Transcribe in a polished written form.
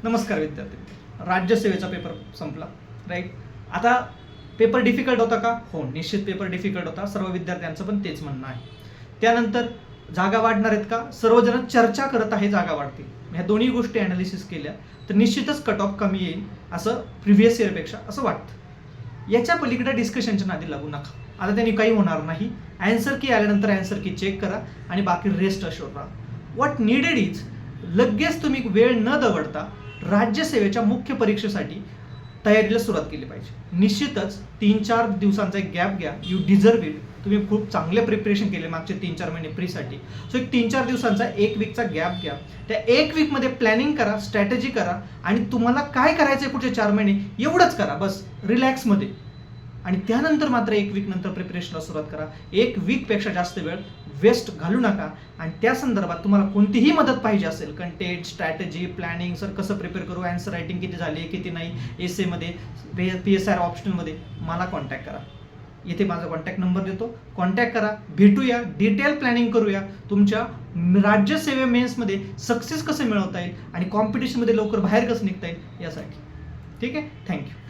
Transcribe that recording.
नमस्कार विद्यार्थी, राज्यसेवेचा पेपर संपला, राईट. आता पेपर डिफिकल्ट होता का? हो, निश्चित पेपर डिफिकल्ट होता. सर्व विद्यार्थ्यांचं पण तेच म्हणणं आहे. त्यानंतर जागा वाढणार आहेत का? सर्वजण चर्चा करत आहे जागा वाढतील. ह्या दोन्ही गोष्टी अनालिसिस केल्या तर निश्चितच कट ऑफ कमी येईल असं प्रिव्हियस इयरपेक्षा असं वाटतं. याच्या पलीकडे डिस्कशनच्या नादी लागू नका. आता त्यांनी काही होणार नाही. अँसर की आल्यानंतर अँसर की चेक करा आणि बाकी रेस्ट अशोर राहा. व्हॉट निडेड इज लगेच तुम्ही वेळ न दवडता राज्यसेवेच्या मुख्य परीक्षेसाठी तयारीला सुरुवात केली पाहिजे. निश्चितच 3-4 दिवसांचा एक गॅप घ्या. You deserve it. तुम्ही खूप चांगले प्रिपरेशन केले मागचे 3-4 महिने प्रीसाठी. सो एक 3-4 दिवसांचा 1 वीकचा गॅप घ्या. त्या 1 वीकमध्ये प्लॅनिंग करा, स्ट्रॅटेजी करा आणि तुम्हाला काय करायचं आहे पुढचे 4 महिने एवढंच करा बस, रिलॅक्समध्ये. आणि त्यानंतर मात्र 1 वीक नंतर प्रिपरेशनला सुरुवात करा. 1 वीकपेक्षा जास्त वेळ वेस्ट घालू नका. आणि त्या संदर्भात तुम्हाला कोणतीही मदत पाहिजे असेल, कंटेंट, स्ट्रॅटेजी, प्लॅनिंग, सर कसं प्रिपेअर करू, अँसर रायटिंग किती झाली किती नाही, एसेमध्ये, PSR ऑप्शनलमध्ये, मला कॉन्टॅक्ट करा. इथे माझा कॉन्टॅक्ट नंबर देतो, कॉन्टॅक्ट करा, भेटूया, डिटेल प्लॅनिंग करूया. तुमच्या राज्यसेवे मेन्समध्ये सक्सेस कसं मिळवता येईल आणि कॉम्पिटिशनमध्ये लवकर बाहेर कसं निघता येईल यासाठी. ठीक आहे, थँक्यू.